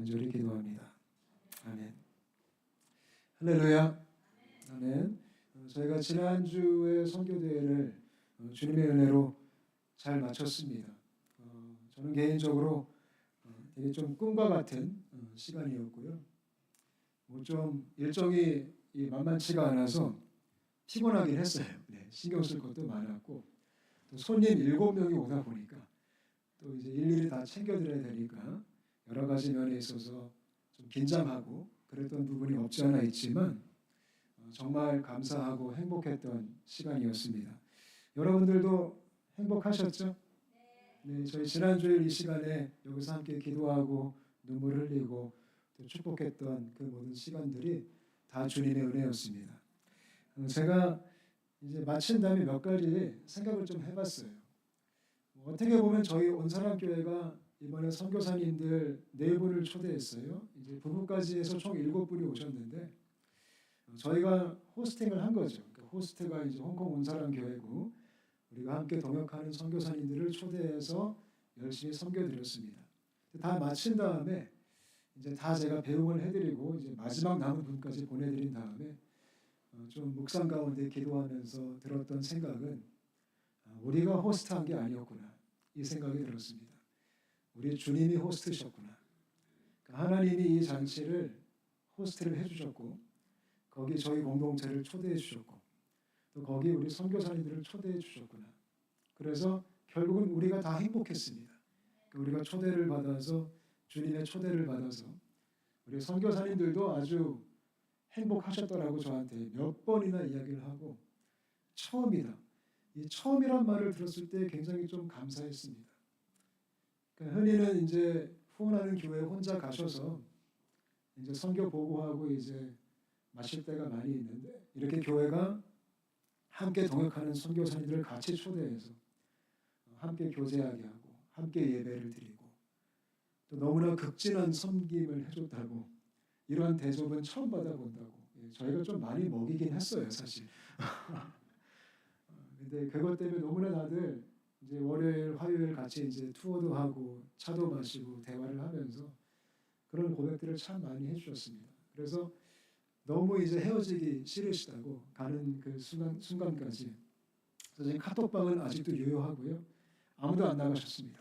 간절히 기도합니다. 아멘. 할렐루야. 아멘. 저희가 지난주에 선교대회를 주님의 은혜로 잘 마쳤습니다. 저는 개인적으로 되게 좀 꿈과 같은 시간이었고요. 좀 일정이 만만치가 않아서 피곤하긴 했어요. 네, 신경 쓸 것도 많았고 또 손님 7명이 오다 보니까 또 이제 일일이 다 챙겨드려야 되니까 여러 가지 면에 있어서 좀 긴장하고 그랬던 부분이 없지 않아 있지만 정말 감사하고 행복했던 시간이었습니다. 여러분들도 행복하셨죠? 네, 저희 지난주일 이 시간에 여기서 함께 기도하고 눈물 흘리고 또 축복했던 그 모든 시간들이 다 주님의 은혜였습니다. 제가 이제 마친 다음에 몇 가지 생각을 좀 해봤어요. 어떻게 보면 저희 온사람교회가 이번에 선교사님들 4분을 초대했어요. 이제 부부까지 해서 총 7분이 오셨는데 저희가 호스팅을 한 거죠. 그 호스트가 이제 홍콩 온사람교회고 우리가 함께 동역하는 선교사님들을 초대해서 열심히 섬겨드렸습니다. 다 마친 다음에 이제 다 제가 배웅을 해드리고 이제 마지막 남은 분까지 보내드린 다음에 좀 묵상 가운데 기도하면서 들었던 생각은 우리가 호스트한 게 아니었구나 이 생각이 들었습니다. 우리 주님이 호스트셨구나. 하나님이 이 잔치를 호스트를 해주셨고 거기 저희 공동체를 초대해 주셨고 또 거기 우리 선교사님들을 초대해 주셨구나. 그래서 결국은 우리가 다 행복했습니다. 우리가 초대를 받아서 주님의 초대를 받아서 우리 선교사님들도 아주 행복하셨더라고 저한테 몇 번이나 이야기를 하고 처음이다. 이 처음이란 말을 들었을 때 굉장히 좀 감사했습니다. 그러니까 흔히는 이제 후원하는 교회 혼자 가셔서 이제 선교 보고하고 이제 마실 때가 많이 있는데 이렇게 교회가 함께 동역하는 선교사님들을 같이 초대해서 함께 교제하게 하고 함께 예배를 드리고 또 너무나 극진한 섬김을 해줬다고 이러한 대접은 처음 받아본다고 저희가 좀 많이 먹이긴 했어요 사실. 근데 그것 때문에 너무나 다들 이제 월요일, 화요일 같이 이제 투어도 하고 차도 마시고 대화를 하면서 그런 고백들을 참 많이 해주셨습니다. 그래서 너무 이제 헤어지기 싫으시다고 가는 그 순간까지 선생님 카톡방은 아직도 유효하고요. 아무도 안 나가셨습니다.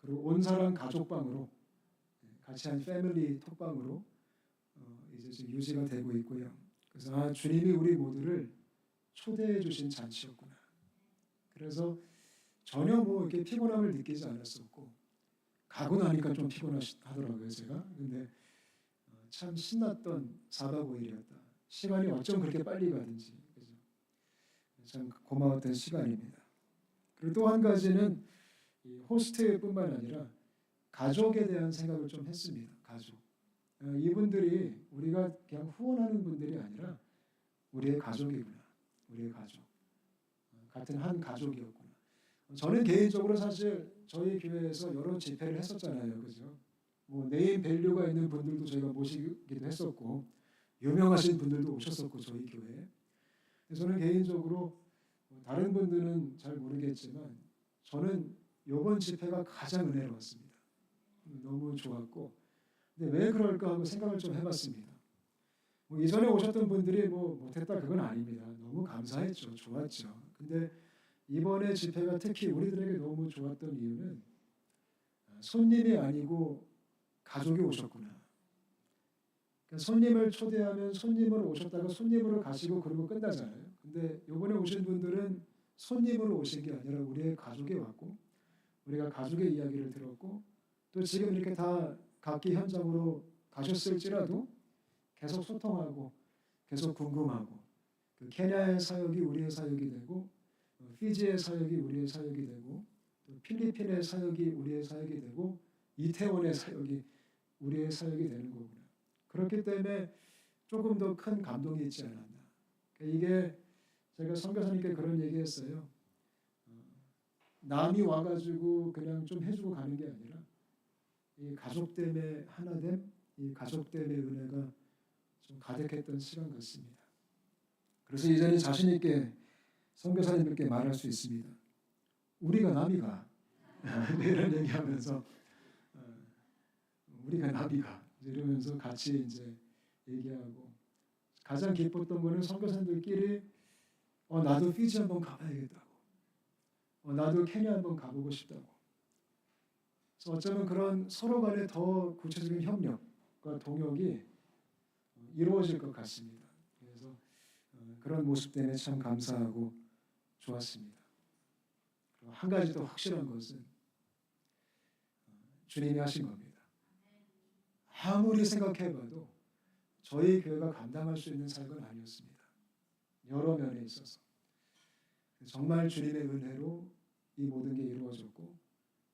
그리고 온 사람 가족방으로 같이 한 패밀리 톡방으로 이제 지금 유지가 되고 있고요. 그래서 주님이 우리 모두를 초대해 주신 잔치였구나. 그래서 전혀 이렇게 피곤함을 느끼지 않았었고 가고 나니까 좀 피곤하더라고요 제가. 근데 참 신났던 4박 5일이었다. 시간이 어쩜 그렇게 빨리 가든지 그죠? 참 고마웠던 시간입니다. 그리고 또 한 가지는 이 호스트뿐만 아니라 가족에 대한 생각을 좀 했습니다. 가족. 이분들이 우리가 그냥 후원하는 분들이 아니라 우리의 가족이구나. 우리의 가족. 같은 한 가족이었구나. 저는 개인적으로 사실 저희 교회에서 여러 집회를 했었잖아요. 그죠? 네임 밸류가 있는 분들도 저희가 모시기도 했었고 유명하신 분들도 오셨었고 저희 교회에. 저는 개인적으로 다른 분들은 잘 모르겠지만 저는 이번 집회가 가장 은혜로웠습니다. 너무 좋았고 근데 왜 그럴까 하고 생각을 좀 해봤습니다. 이전에 오셨던 분들이 못했다 그건 아닙니다. 너무 감사했죠. 좋았죠. 근데 이번에 집회가 특히 우리들에게 너무 좋았던 이유는 손님이 아니고 가족이 오셨구나. 그러니까 손님을 초대하면 손님으로 오셨다가 손님으로 가시고 그러고 끝나잖아요. 근데 이번에 오신 분들은 손님으로 오신 게 아니라 우리의 가족이 왔고 우리가 가족의 이야기를 들었고 또 지금 이렇게 다 각기 현장으로 가셨을지라도 계속 소통하고 계속 궁금하고 그 케냐의 사역이 우리의 사역이 되고 피지의 사역이 우리의 사역이 되고 또 필리핀의 사역이 우리의 사역이 되고 이태원의 사역이 우리의 사역이 되는 거구나. 그렇기 때문에 조금 더 큰 감동이 있지 않았나. 이게 제가 선교사님께 그런 얘기했어요. 남이 와가지고 그냥 좀 해주고 가는 게 아니라 이 가족 때문에 하나됨, 이 가족 때문에 은혜가 좀 가득했던 시간 같습니다. 그래서 이제는 자신 있게 선교사님들께 말할 수 있습니다. 우리가 남이가 이런 얘기하면서 우리가 나비가 이러면서 같이 이제 얘기하고 가장 기뻤던 거는 선교사님들끼리 나도 피지 한번 가봐야겠다고, 나도 케냐 한번 가보고 싶다고. 그래서 어쩌면 그런 서로 간의 더 구체적인 협력과 동역이 이루어질 것 같습니다. 그래서 그런 모습 때문에 참 감사하고 좋았습니다. 그리고 한 가지 더 확실한 것은 주님이 하신 겁니다. 아무리 생각해봐도 저희 교회가 감당할 수 있는 사역은 아니었습니다. 여러 면에 있어서 정말 주님의 은혜로 이 모든 게 이루어졌고,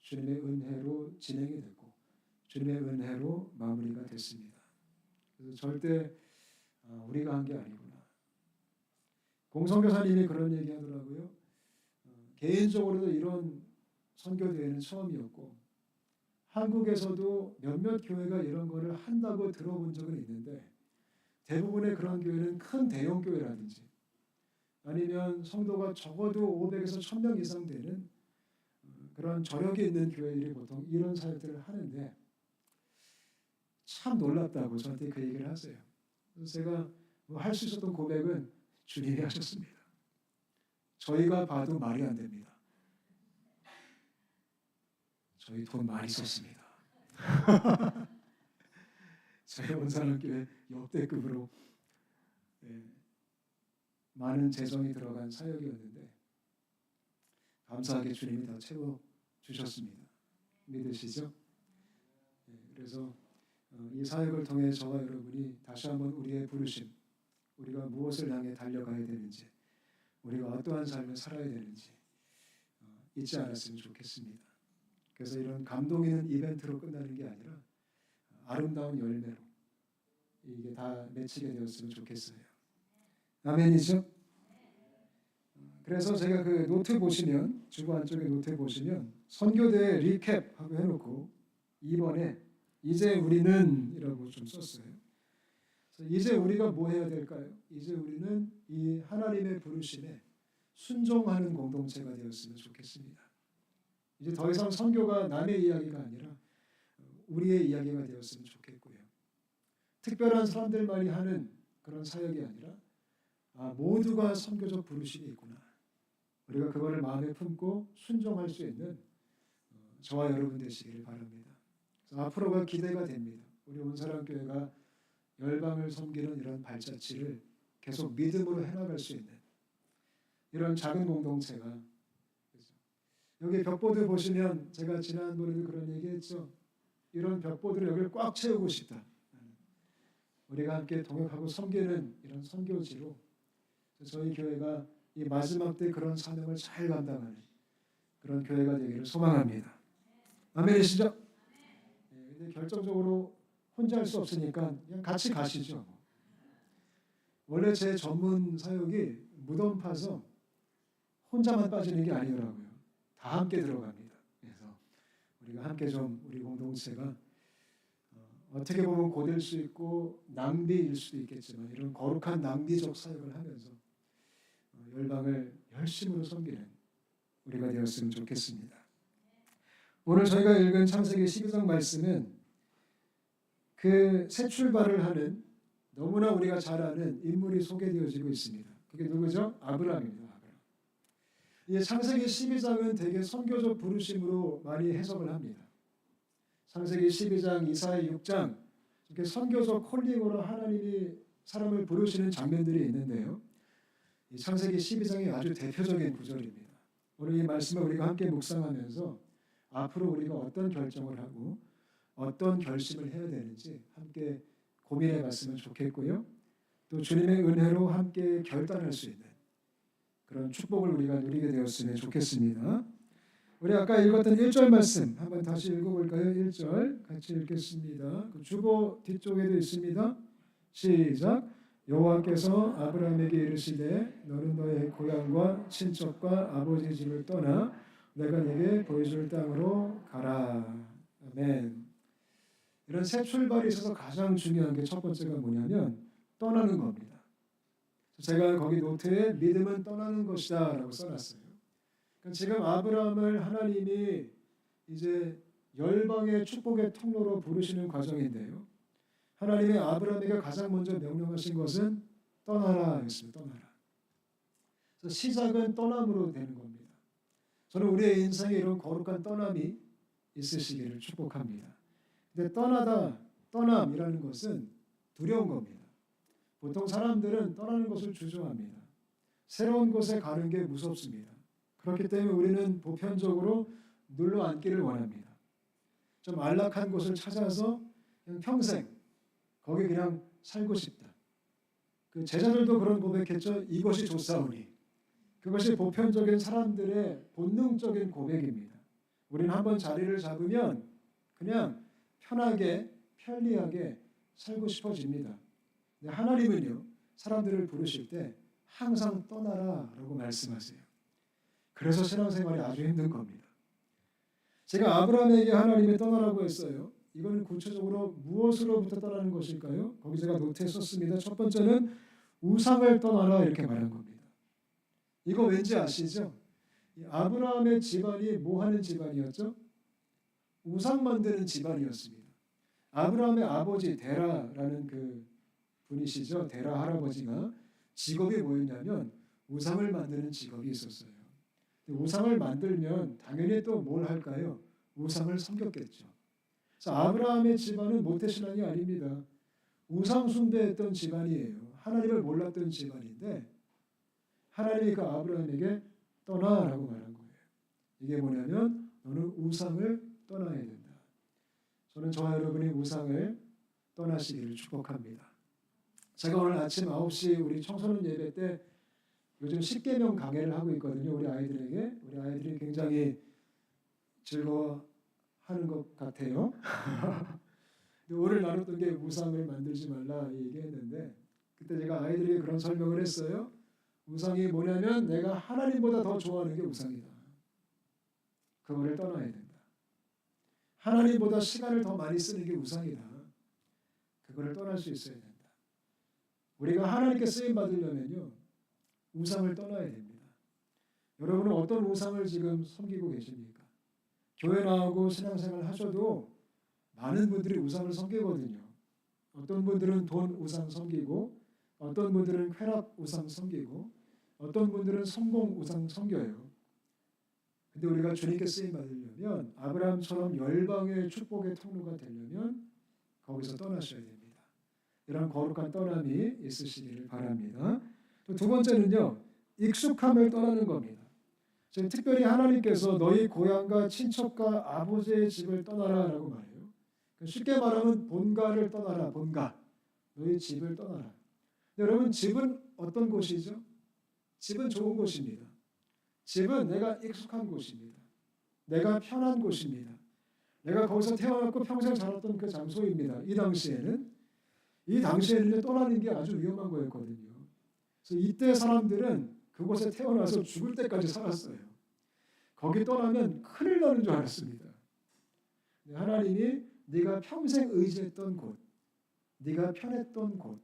주님의 은혜로 진행이 됐고, 주님의 은혜로 마무리가 됐습니다. 그래서 절대 우리가 한 게 아니구나. 공선교사님이 그런 얘기 하더라고요. 개인적으로도 이런 선교대회는 처음이었고, 한국에서도 몇몇 교회가 이런 거를 한다고 들어본 적은 있는데, 대부분의 그런 교회는 큰 대형 교회라든지 아니면 성도가 적어도 500에서 1000명 이상 되는 그런 저력이 있는 교회들이 보통 이런 사역들을 하는데, 참 놀랍다고 저한테 그 얘기를 하세요. 그래서 제가 할 수 있었던 고백은 주님이 하셨습니다. 저희가 봐도 말이 안 됩니다. 저희 돈 많이 썼습니다. 저희 온산학교에 역대급으로 많은 재정이 들어간 사역이었는데 감사하게 주님이 다 채워주셨습니다. 믿으시죠? 그래서 이 사역을 통해 저와 여러분이 다시 한번 우리의 부르심, 우리가 무엇을 향해 달려가야 되는지, 우리가 어떠한 삶을 살아야 되는지 잊지 않았으면 좋겠습니다. 그래서 이런 감동 있는 이벤트로 끝나는 게 아니라 아름다운 열매로 이게 다 맺히게 되었으면 좋겠어요. 아멘이죠? 그래서 제가 그 노트 보시면, 주보 안쪽에 노트 보시면 선교대 리캡하고 해놓고 2번에 이제 우리는 이라고 좀 썼어요. 그래서 이제 우리가 뭐 해야 될까요? 이제 우리는 이 하나님의 부르심에 순종하는 공동체가 되었으면 좋겠습니다. 이제 더 이상 선교가 남의 이야기가 아니라 우리의 이야기가 되었으면 좋겠고요. 특별한 사람들만이 하는 그런 사역이 아니라 모두가 선교적 부르심이 있구나. 우리가 그거를 마음에 품고 순종할 수 있는 저와 여러분 되시기를 바랍니다. 그래서 앞으로가 기대가 됩니다. 우리 온사랑교회가 열방을 섬기는 이런 발자취를 계속 믿음으로 해나갈 수 있는 이런 작은 공동체가, 여기 벽보들 보시면 제가 지난번에도 그런 얘기했죠. 이런 벽보들을 여기를 꽉 채우고 싶다. 우리가 함께 동역하고 섬기는 이런 선교지로 저희 교회가 이 마지막 때 그런 사명을 잘 감당하는 그런 교회가 되기를 소망합니다. 아멘이시죠? 근데 결정적으로 혼자 할 수 없으니까 그냥 같이 가시죠. 원래 제 전문 사역이 무덤 파서 혼자만 빠지는 게 아니더라고요. 다 함께 들어갑니다. 그래서 우리가 함께 좀 우리 공동체가 어떻게 보면 고될 수 있고 낭비일 수도 있겠지만 이런 거룩한 낭비적 사역을 하면서 열방을 열심으로 섬기는 우리가 되었으면 좋겠습니다. 오늘 저희가 읽은 창세기 12장 말씀은 그 새 출발을 하는 너무나 우리가 잘 아는 인물이 소개되어지고 있습니다. 그게 누구죠? 아브라함입니다. 이 창세기 12장은 되게 선교적 부르심으로 많이 해석을 합니다. 창세기 12장, 이사야 6장 이렇게 선교적 콜링으로 하나님이 사람을 부르시는 장면들이 있는데요. 이 창세기 12장이 아주 대표적인 구절입니다. 오늘 이 말씀을 우리가 함께 묵상하면서 앞으로 우리가 어떤 결정을 하고 어떤 결심을 해야 되는지 함께 고민해 봤으면 좋겠고요. 또 주님의 은혜로 함께 결단할 수 있는 그런 축복을 우리가 누리게 되었으면 좋겠습니다. 우리 아까 읽었던 1절 말씀 한번 다시 읽어볼까요? 1절 같이 읽겠습니다. 그 주보 뒤쪽에도 있습니다. 시작. 여호와께서 아브라함에게 이르시되 너는 너의 고향과 친척과 아버지 집을 떠나 내가 네게 보여줄 땅으로 가라. 아멘. 이런 새 출발에 있어서 가장 중요한 게 첫 번째가 뭐냐면 떠나는 겁니다. 제가 거기 노트에 믿음은 떠나는 것이다 라고 써놨어요. 그러니까 지금 아브라함을 하나님이 이제 열방의 축복의 통로로 부르시는 과정인데요. 하나님의 아브라함에게 가장 먼저 명령하신 것은 떠나라였습니다. 떠나라. 그래서 시작은 떠남으로 되는 겁니다. 저는 우리의 인생에 이런 거룩한 떠남이 있으시기를 축복합니다. 근데 떠남이라는 것은 두려운 겁니다. 보통 사람들은 떠나는 것을 주저합니다. 새로운 곳에 가는 게 무섭습니다. 그렇기 때문에 우리는 보편적으로 눌러 앉기를 원합니다. 좀 안락한 곳을 찾아서 그냥 평생 거기 그냥 살고 싶다. 그 제자들도 그런 고백했죠. 이것이 좋사오니. 그것이 보편적인 사람들의 본능적인 고백입니다. 우리는 한번 자리를 잡으면 그냥 편하게 편리하게 살고 싶어집니다. 근데 하나님은요, 사람들을 부르실 때 항상 떠나라라고 말씀하세요. 그래서 신앙생활이 아주 힘든 겁니다. 제가 아브라함에게 하나님이 떠나라고 했어요. 이거는 구체적으로 무엇으로부터 떠나는 것일까요? 거기 제가 노트에 썼습니다. 첫 번째는 우상을 떠나라 이렇게 말한 겁니다. 이거 왠지 아시죠? 아브라함의 집안이 뭐 하는 집안이었죠? 우상 만드는 집안이었습니다. 아브라함의 아버지 데라라는 그 분이시죠. 데라 할아버지가 직업이 뭐였냐면 우상을 만드는 직업이 있었어요. 우상을 만들면 당연히 또 뭘 할까요? 우상을 섬겼겠죠. 그래서 아브라함의 집안은 모태신앙이 아닙니다. 우상 숭배했던 집안이에요. 하나님을 몰랐던 집안인데 하나님이 그 아브라함에게 떠나라고 말한 거예요. 이게 뭐냐면 너는 우상을 떠나야 된다. 저는 저와 여러분이 우상을 떠나시기를 축복합니다. 제가 오늘 아침 9시 우리 청소년 예배 때 요즘 10계명 강해를 하고 있거든요. 우리 아이들에게. 우리 아이들이 굉장히 즐거워하는 것 같아요. 오늘 나눴던 게 우상을 만들지 말라 얘기했는데 그때 제가 아이들에게 그런 설명을 했어요. 우상이 뭐냐면 내가 하나님보다 더 좋아하는 게 우상이다. 그거를 떠나야 된다. 하나님보다 시간을 더 많이 쓰는 게 우상이다. 그거를 떠날 수 있어야 된다. 우리가 하나님께 쓰임 받으려면요. 우상을 떠나야 됩니다. 여러분은 어떤 우상을 지금 섬기고 계십니까? 교회 나오고 신앙생활 하셔도 많은 분들이 우상을 섬기거든요. 어떤 분들은 돈 우상 섬기고 어떤 분들은 쾌락 우상 섬기고 어떤 분들은 성공 우상 섬겨요. 근데 우리가 주님께 쓰임 받으려면 아브라함처럼 열방의 축복의 통로가 되려면 거기서 떠나셔야 됩니다. 이런 거룩한 떠남이 있으시기를 바랍니다. 또 두 번째는요. 익숙함을 떠나는 겁니다. 지금 특별히 하나님께서 너희 고향과 친척과 아버지의 집을 떠나라라고 말해요. 쉽게 말하면 본가를 떠나라. 본가. 너희 집을 떠나라. 여러분 집은 어떤 곳이죠? 집은 좋은 곳입니다. 집은 내가 익숙한 곳입니다. 내가 편한 곳입니다. 내가 거기서 태어났고 평생 살았던 그 장소입니다. 이 당시에는 떠나는 게 아주 위험한 거였거든요. 그래서 이때 사람들은 그곳에 태어나서 죽을 때까지 살았어요. 거기 떠나면 큰일 나는 줄 알았습니다. 하나님이 네가 평생 의지했던 곳, 네가 편했던 곳,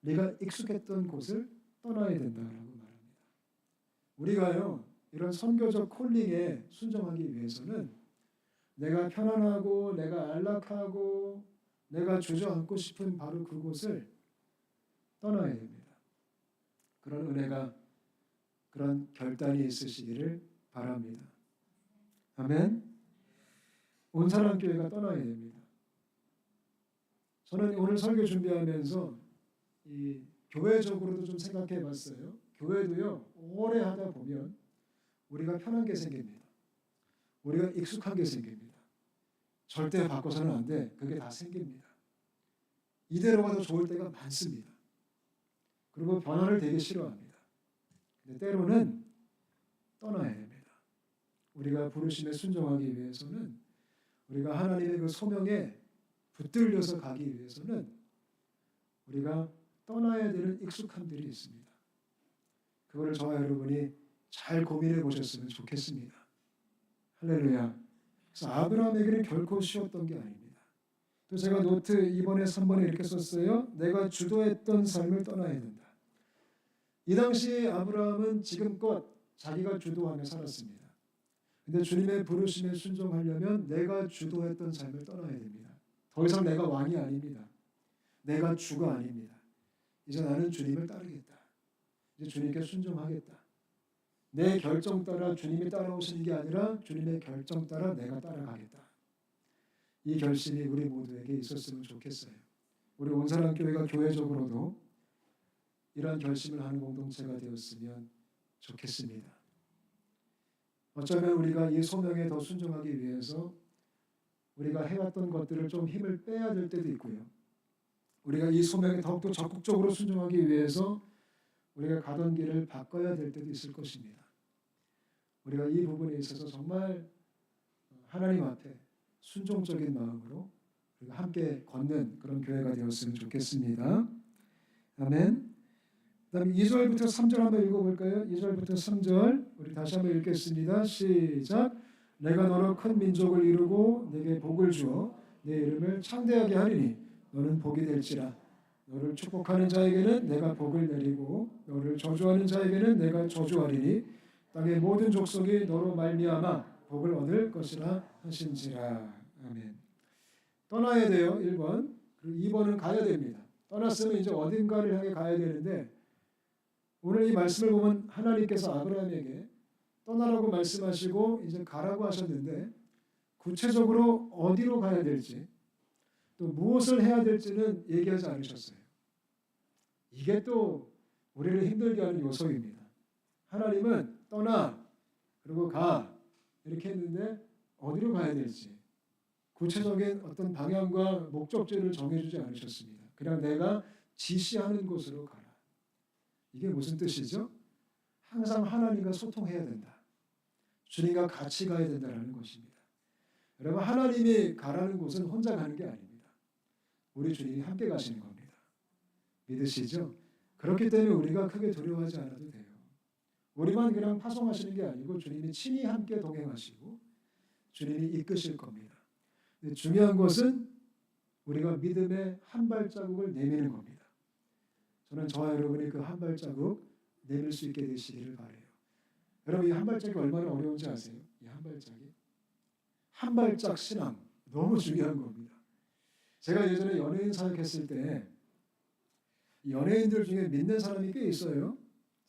네가 익숙했던 곳을 떠나야 된다라고 말합니다. 우리가요 이런 선교적 콜링에 순종하기 위해서는 내가 편안하고 내가 안락하고 내가 주저앉고 싶은 바로 그곳을 떠나야 됩니다. 그런 은혜가 그런 결단이 있으시기를 바랍니다. 아멘. 온사랑교회가 떠나야 됩니다. 저는 오늘 설교 준비하면서 이 교회적으로도 좀 생각해 봤어요. 교회도요 오래 하다 보면 우리가 편한 게 생깁니다. 우리가 익숙한 게 생깁니다. 절대 바꿔서는 안 돼. 그게 다 생깁니다. 이대로가 더 좋을 때가 많습니다. 그리고 변화를 되게 싫어합니다. 근데 때로는 떠나야 됩니다. 우리가 부르심에 순종하기 위해서는 우리가 하나님의 그 소명에 붙들려서 가기 위해서는 우리가 떠나야 되는 익숙함들이 있습니다. 그거를 저와 여러분이 잘 고민해 보셨으면 좋겠습니다. 할렐루야. 그래서 아브라함에게는 결코 쉬웠던 게 아닙니다. 또 제가 노트 2번에 3번에 이렇게 썼어요. 내가 주도했던 삶을 떠나야 된다. 이 당시 아브라함은 지금껏 자기가 주도하며 살았습니다. 근데 주님의 부르심에 순종하려면 내가 주도했던 삶을 떠나야 됩니다. 더 이상 내가 왕이 아닙니다. 내가 주가 아닙니다. 이제 나는 주님을 따르겠다. 이제 주님께 순종하겠다. 내 결정 따라 주님이 따라오시는 게 아니라 주님의 결정 따라 내가 따라가겠다. 이 결심이 우리 모두에게 있었으면 좋겠어요. 우리 온사랑교회가 교회적으로도 이러한 결심을 하는 공동체가 되었으면 좋겠습니다. 어쩌면 우리가 이 소명에 더 순종하기 위해서 우리가 해왔던 것들을 좀 힘을 빼야 될 때도 있고요. 우리가 이 소명에 더욱더 적극적으로 순종하기 위해서 우리가 가던 길을 바꿔야 될 때도 있을 것입니다. 우리가 이 부분에 있어서 정말 하나님 앞에 순종적인 마음으로 우리가 함께 걷는 그런 교회가 되었으면 좋겠습니다. 아멘. 그다음에 2절부터 3절 한번 읽어볼까요? 2절부터 3절 우리 다시 한번 읽겠습니다. 시작. 내가 너로 큰 민족을 이루고 내게 복을 주어 내 이름을 창대하게 하리니 너는 복이 될지라. 너를 축복하는 자에게는 내가 복을 내리고 너를 저주하는 자에게는 내가 저주하리니 땅의 모든 족속이 너로 말미암아 복을 얻을 것이라 하신지라. 아멘. 떠나야 돼요. 1번. 그리고 2번은 가야 됩니다. 떠났으면 이제 어딘가를 향해 가야 되는데 오늘 이 말씀을 보면 하나님께서 아브라함에게 떠나라고 말씀하시고 이제 가라고 하셨는데 구체적으로 어디로 가야 될지 또 무엇을 해야 될지는 얘기하지 않으셨어요. 이게 또 우리를 힘들게 하는 요소입니다. 하나님은 떠나 그리고 가 이렇게 했는데 어디로 가야 될지 구체적인 어떤 방향과 목적지를 정해주지 않으셨습니다. 그냥 내가 지시하는 곳으로 가라. 이게 무슨 뜻이죠? 항상 하나님과 소통해야 된다. 주님과 같이 가야 된다는 것입니다. 여러분 하나님이 가라는 곳은 혼자 가는 게 아닙니다. 우리 주님이 함께 가시는 겁니다. 믿으시죠? 그렇기 때문에 우리가 크게 두려워하지 않아도 돼요. 우리만 그냥 파송하시는 게 아니고 주님이 친히 함께 동행하시고 주님이 이끄실 겁니다. 중요한 것은 우리가 믿음의 한 발자국을 내미는 겁니다. 저는 저와 여러분이 그 한 발자국 내밀 수 있게 되시기를 바라요. 여러분 이 한 발짝이 얼마나 어려운지 아세요? 이 한 발짝이 한 발짝 신앙 너무 중요한 겁니다. 제가 예전에 연예인 사역했을 때 연예인들 중에 믿는 사람이 꽤 있어요.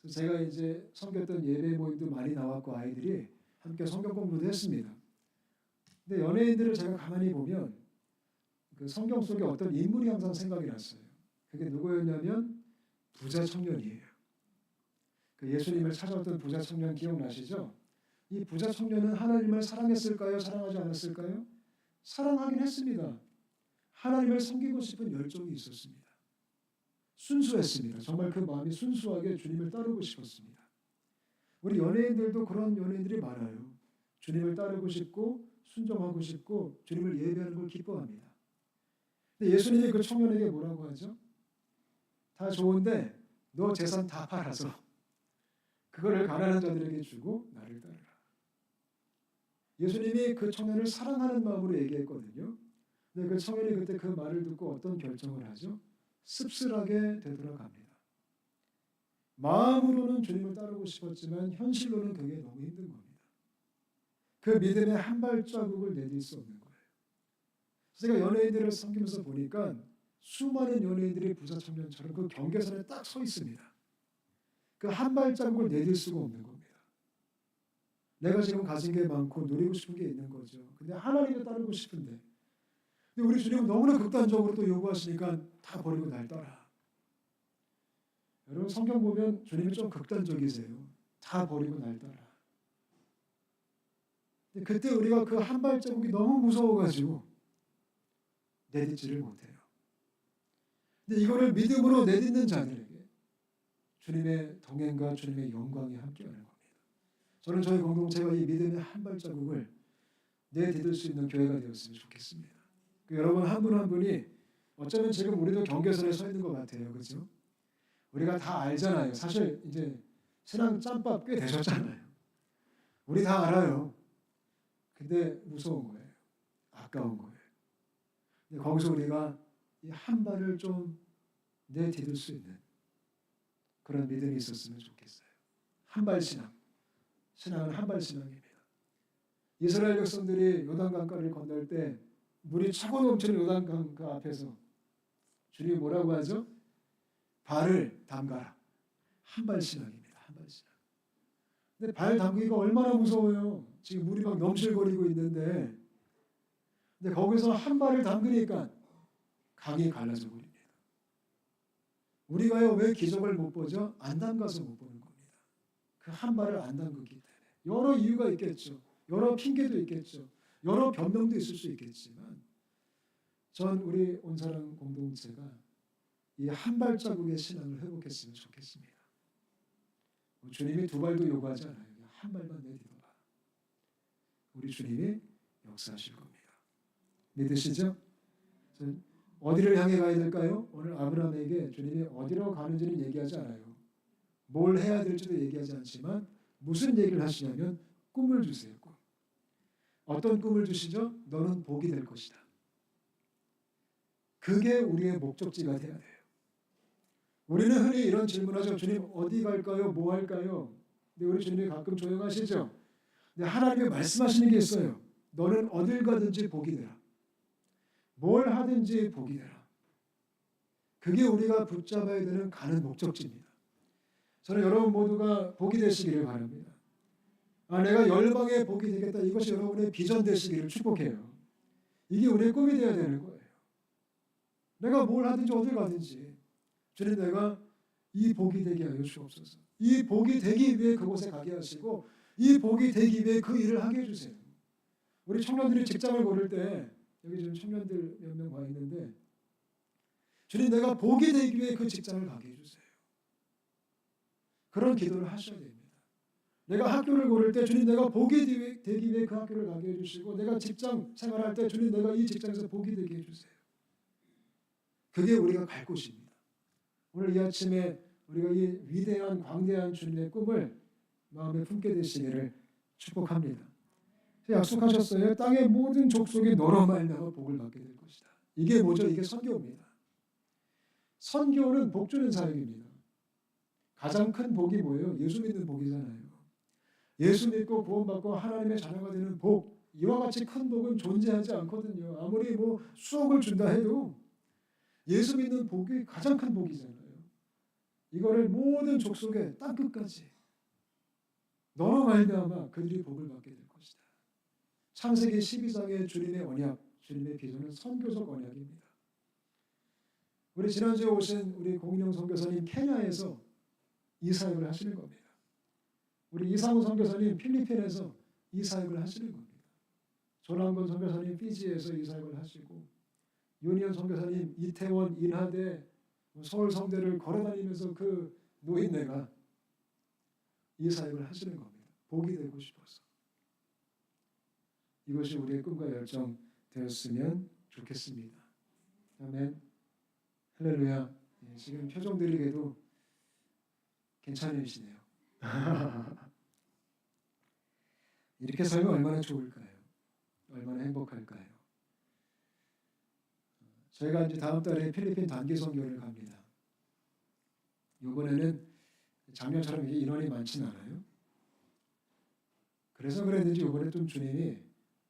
그래서 제가 이제 섬겼던 예배 모임도 많이 나왔고 아이들이 함께 성경 공부도 했습니다. 근데 연예인들을 제가 가만히 보면 그 성경 속에 어떤 인물이 항상 생각이 났어요. 그게 누구였냐면 부자 청년이에요. 그 예수님을 찾아왔던 부자 청년 기억나시죠? 이 부자 청년은 하나님을 사랑했을까요? 사랑하지 않았을까요? 사랑하긴 했습니다. 하나님을 섬기고 싶은 열정이 있었습니다. 순수했습니다. 정말 그 마음이 순수하게 주님을 따르고 싶었습니다. 우리 연예인들도 그런 연예인들이 많아요. 주님을 따르고 싶고 순종하고 싶고 주님을 예배하는 걸 기뻐합니다. 근데 예수님이 그 청년에게 뭐라고 하죠? 다 좋은데 너 재산 다 팔아서 그거를 가난한 자들에게 주고 나를 따르라. 예수님이 그 청년을 사랑하는 마음으로 얘기했거든요. 근데 그 청년이 그때 그 말을 듣고 어떤 결정을 하죠? 씁쓸하게 되돌아갑니다. 마음으로는 주님을 따르고 싶었지만 현실로는 그게 너무 힘든 겁니다. 그 믿음의 한 발자국을 내딜 수 없는 거예요. 제가 연예인들을 섬기면서 보니까 수많은 연예인들이 부자 청년처럼 그 경계선에 딱 서 있습니다. 그 한 발자국을 내딜 수가 없는 겁니다. 내가 지금 가진 게 많고 누리고 싶은 게 있는 거죠. 근데 하나님을 따르고 싶은데 근데 우리 주님은 너무나 극단적으로 또 요구하시니까 다 버리고 날 따라. 여러분 성경 보면 주님이 좀 극단적이세요. 다 버리고 날 따라. 근데 그때 우리가 그 한 발자국이 너무 무서워가지고 내딛지를 못해요. 근데 이거를 믿음으로 내딛는 자들에게 주님의 동행과 주님의 영광이 함께하는 겁니다. 저는 저희 공동체가 이 믿음의 한 발자국을 내딛을 수 있는 교회가 되었으면 좋겠습니다. 여러분 한 분 한 분이 어쩌면 지금 우리도 경계선에 서 있는 것 같아요. 그렇죠? 우리가 다 알잖아요. 사실 이제 신앙 짬밥 꽤 되셨잖아요. 우리 다 알아요. 근데 무서운 거예요. 아까운 거예요. 근데 거기서 우리가 이 한 발을 좀 내딛을 수 있는 그런 믿음이 있었으면 좋겠어요. 한 발 신앙. 신앙은 한 발 신앙입니다. 이스라엘 백성들이 요단강가를 건널 때 물이 차고 넘치는 요단강가 앞에서 주님이 뭐라고 하죠? 발을 담가라. 한발 신앙입니다. 한발 신앙. 근데 발 담그기가 얼마나 무서워요. 지금 물이 막 넘실거리고 있는데, 근데 거기서 한 발을 담그니까 강이 갈라져 버립니다. 우리가요 왜 기적을 못 보죠? 안 담가서 못 보는 겁니다. 그 한 발을 안 담그기 때문에. 여러 이유가 있겠죠. 여러 핑계도 있겠죠. 여러 변명도 있을 수 있겠지만, 전 우리 온사랑 공동체가 이 한 발자국의 신앙을 회복했으면 좋겠습니다. 주님이 두 발도 요구하지 않아요. 한 발만 내딛어라. 우리 주님이 역사하실 겁니다. 믿으시죠? 어디를 향해 가야 될까요? 오늘 아브라함에게 주님이 어디로 가는지는 얘기하지 않아요. 뭘 해야 될지도 얘기하지 않지만 무슨 얘기를 하시냐면 꿈을 주세요. 꿈. 어떤 꿈을 주시죠? 너는 복이 될 것이다. 그게 우리의 목적지가 돼야 돼요. 우리는 흔히 이런 질문하죠. 주님 어디 갈까요? 뭐 할까요? 근데 우리 주님이 가끔 조용하시죠. 근데 하나님이 말씀하시는 게 있어요. 너는 어딜 가든지 복이 되라. 뭘 하든지 복이 되라. 그게 우리가 붙잡아야 되는 가는 목적지입니다. 저는 여러분 모두가 복이 되시기를 바랍니다. 내가 열방의 복이 되겠다. 이것이 여러분의 비전 되시기를 축복해요. 이게 우리의 꿈이 되어야 되는 거예요. 내가 뭘 하든지 어딜 가든지 주님 내가 이 복이 되게 하여 주옵소서. 이 복이 되기 위해 그곳에 가게 하시고 이 복이 되기 위해 그 일을 하게 해주세요. 우리 청년들이 직장을 고를 때 여기 지금 청년들 몇 명 와 있는데 주님 내가 복이 되기 위해 그 직장을 가게 해주세요. 그런 기도를 하셔야 됩니다. 내가 학교를 고를 때 주님 내가 복이 되기 위해 그 학교를 가게 해주시고 내가 직장 생활할 때 주님 내가 이 직장에서 복이 되게 해주세요. 그게 우리가 갈 곳입니다. 오늘 이 아침에 우리가 이 위대한 광대한 주님의 꿈을 마음에 품게 되시기를 축복합니다. 약속하셨어요. 땅의 모든 족속이 너로 말미암아 복을 받게 될 것이다. 이게 뭐죠? 이게 선교입니다. 선교는 복 주는 사역입니다. 가장 큰 복이 뭐예요? 예수 믿는 복이잖아요. 예수 믿고 구원받고 하나님의 자녀가 되는 복, 이와 같이 큰 복은 존재하지 않거든요. 아무리 뭐 수억을 준다 해도 예수 믿는 복이 가장 큰 복이잖아요. 이거를 모든 족속의 땅끝까지 너로 말미암아 그들이 복을 받게 될 것이다. 창세기 12장의 주님의 언약, 주님의 비전은 선교적 언약입니다. 우리 지난주에 오신 우리 공인영 선교사님 케냐에서 이 사역을 하시는 겁니다. 우리 이상우 선교사님 필리핀에서 이 사역을 하시는 겁니다. 조남건 선교사님 피지에서 이 사역을 하시고 윤희연 선교사님 이태원, 인하대, 서울 성대를 걸어다니면서 그 노인네가 이 사역을 하시는 겁니다. 복이 되고 싶어서. 이것이 우리의 꿈과 열정 되었으면 좋겠습니다. 아멘. 할렐루야. 지금 표정 드리게도 괜찮으시네요. 이렇게 살면 얼마나 좋을까요? 얼마나 행복할까요? 저희가 이제 다음 달에 필리핀 단기 선교를 갑니다. 이번에는 작년처럼 인원이 많진 않아요. 그래서 그랬는지 이번에 좀 주님이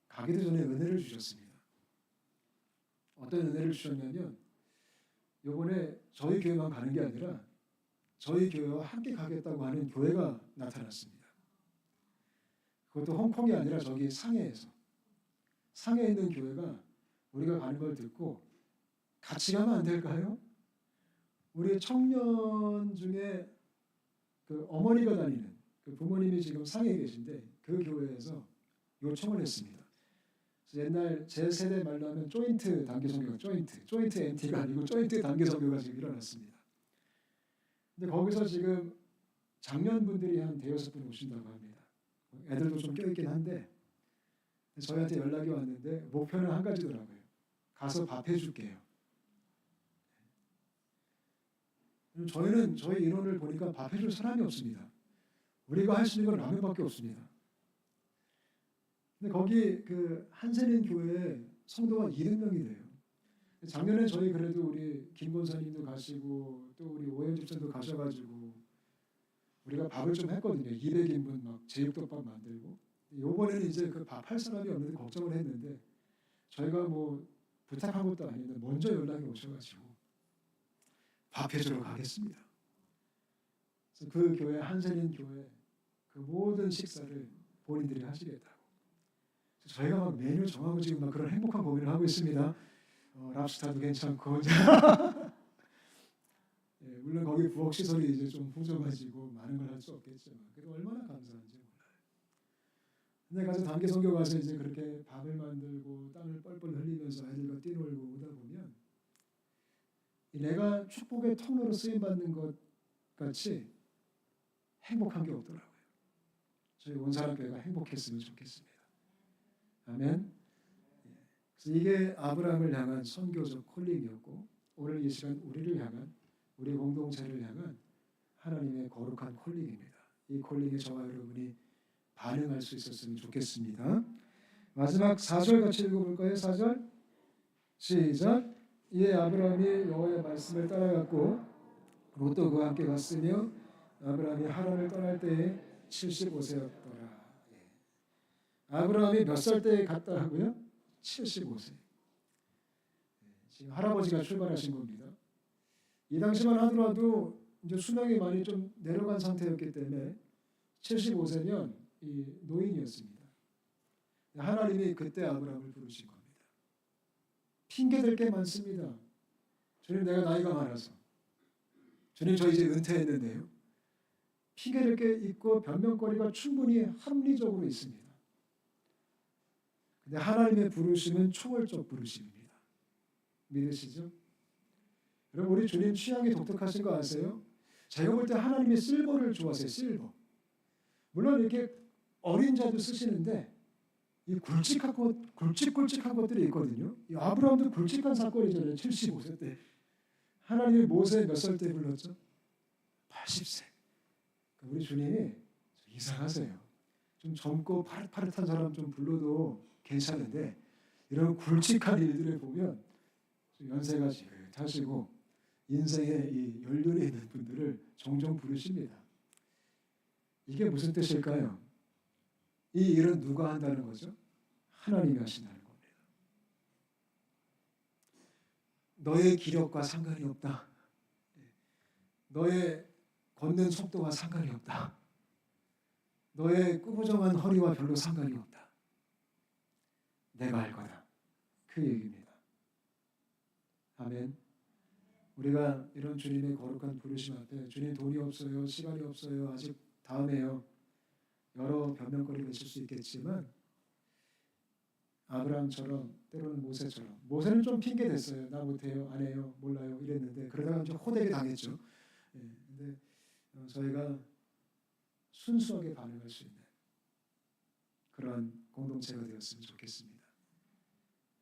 가기도 전에 은혜를 주셨습니다. 어떤 은혜를 주셨냐면 이번에 저희 교회만 가는 게 아니라 저희 교회와 함께 가겠다고 하는 교회가 나타났습니다. 그것도 홍콩이 아니라 저기 상해에서. 상해에 있는 교회가 우리가 가는 걸 듣고 같이 가면 안 될까요? 우리 청년 중에 그 어머니가 다니는 그 부모님이 지금 상해에 계신데 그 교회에서 요청을 했습니다. 옛날 제 세대 말로 하면 조인트 단기 선교가 조인트 MT가 아니고 조인트 단기 선교가 지금 일어났습니다. 근데 거기서 지금 장년분들이 한 대여섯 분 오신다고 합니다. 애들도 좀 껴있긴 한데 저희한테 연락이 왔는데 목표는 한 가지더라고요. 가서 밥 해줄게요. 저희는 저희 인원을 보니까 밥 해줄 사람이 없습니다. 우리가 할 수 있는 건 라면밖에 없습니다. 근데 거기 그 한센인 교회에 성도가 200명이 돼요. 작년에 저희 그래도 우리 김 권사님도 가시고 또 우리 오현 집사도 가셔가지고 우리가 밥을 좀 했거든요. 200인분 막 제육덮밥 만들고 요번에는 이제 그 밥할 사람이 없는데 걱정을 했는데 저희가 뭐 부탁한 것도 아닌데 먼저 연락이 오셔가지고 밥 해주러 가겠습니다. 그래서 그 교회 한센인 교회 그 모든 식사를 본인들이 하시겠다고. 저희가 막 메뉴 정하고 지금 막 그런 행복한 고민을 하고 있습니다. 랍스타도 괜찮고 예, 물론 거기 부엌 시설이 이제 좀 풍족해지고 많은 걸 할 수 없겠지만 그래도 얼마나 감사한지 몰라요. 근데 가서 단기 선교 가서 이제 그렇게 밥을 만들고 땀을 뻘뻘 흘리면서 아이들과 뛰놀고 오다 보면 내가 축복의 통로로 쓰임 받는 것 같이 행복한 게 없더라고요. 저희 온사람교회가 행복했으면 좋겠습니다. 아멘. 그래서 이게 아브라함을 향한 선교적 콜링이었고 오늘 이 시간 우리를 향한 우리 공동체를 향한 하나님의 거룩한 콜링입니다. 이 콜링에 저와 여러분이 반응할 수 있었으면 좋겠습니다. 마지막 4절 같이 읽어볼까요? 4절 시작. 이에 아브라함이 여호와의 말씀을 따라갔고 롯도 그와 함께 갔으며 아브라함이 하란을 떠날 때에 75세였더라. 아브라함이 몇 살 때에 갔다 하고요? 75세. 지금 할아버지가 출발하신 겁니다. 이 당시만 하더라도 이제 수명이 많이 좀 내려간 상태였기 때문에 75세면 이 노인이었습니다. 하나님이 그때 아브라함을 부르신 겁니다. 핑계댈 게 많습니다. 주님 내가 나이가 많아서. 주님 저 이제 은퇴했는데요. 핑계댈 게 있고 변명거리가 충분히 합리적으로 있습니다. 근데 하나님의 부르심은 초월적 부르심입니다. 믿으시죠? 여러분 우리 주님 취향이 독특하신 거 아세요? 제가 볼 때 하나님이 실버를 좋아하세요. 실버. 물론 이렇게 어린 자도 쓰시는데 이 굵직굵직한 것들이 있거든요. 이 아브라함도 굵직한 사건이잖아요. 75세 때. 하나님이 모세 몇 살 때 불렀죠? 80세. 우리 주님이 이상하세요. 좀 젊고 파릇파릇한 사람 좀 불러도 괜찮은데 이런 굵직한 일들을 보면 연세가 지긋하시고 인생에 이 연륜이 있는 분들을 종종 부르십니다. 이게 무슨 뜻일까요? 이 일은 누가 한다는 거죠? 하나님이 하신다는 겁니다. 너의 기력과 상관이 없다. 너의 걷는 속도와 상관이 없다. 너의 꾸부정한 허리와 별로 상관이 없다. 내가 할 거다. 그 얘기입니다. 아멘. 우리가 이런 주님의 거룩한 부르심 앞에 주님 돈이 없어요. 시간이 없어요. 아직 다음에요. 여러 변명거리가 있을 수 있겠지만 아브라함처럼 때로는 모세처럼 모세는 좀 핑계 댔어요. 나 못해요. 안 해요. 몰라요. 이랬는데 그러다가 좀 호되게 당했죠. 근데 저희가 순수하게 반응할 수 있는 그런 공동체가 되었으면 좋겠습니다.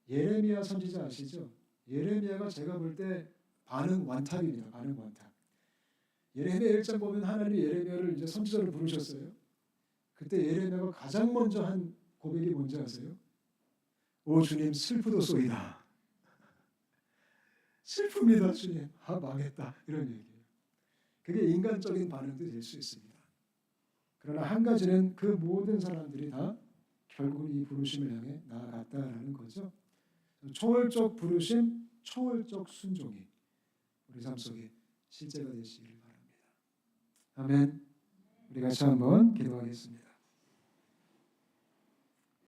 예레미야 선지자 아시죠? 예레미야가 제가 볼 때 반응 완탑입니다. 반응 완탑. 예레미야 1장 보면 하나님이 예레미야를 이제 선지자로 부르셨어요. 그때 예레미야가 가장 먼저 한 고백이 뭔지 아세요? 오 주님 슬프도소이다. 슬픕니다 주님. 아 망했다. 이런 얘기예요. 그게 인간적인 반응도 될 수 있습니다. 그러나 한 가지는 그 모든 사람들이 다 결국 이 부르심을 향해 나아갔다라는 거죠. 초월적 부르심, 초월적 순종이 우리 삶 속에 실제가 되시기를 바랍니다. 아멘. 우리 같이 한번 기도하겠습니다.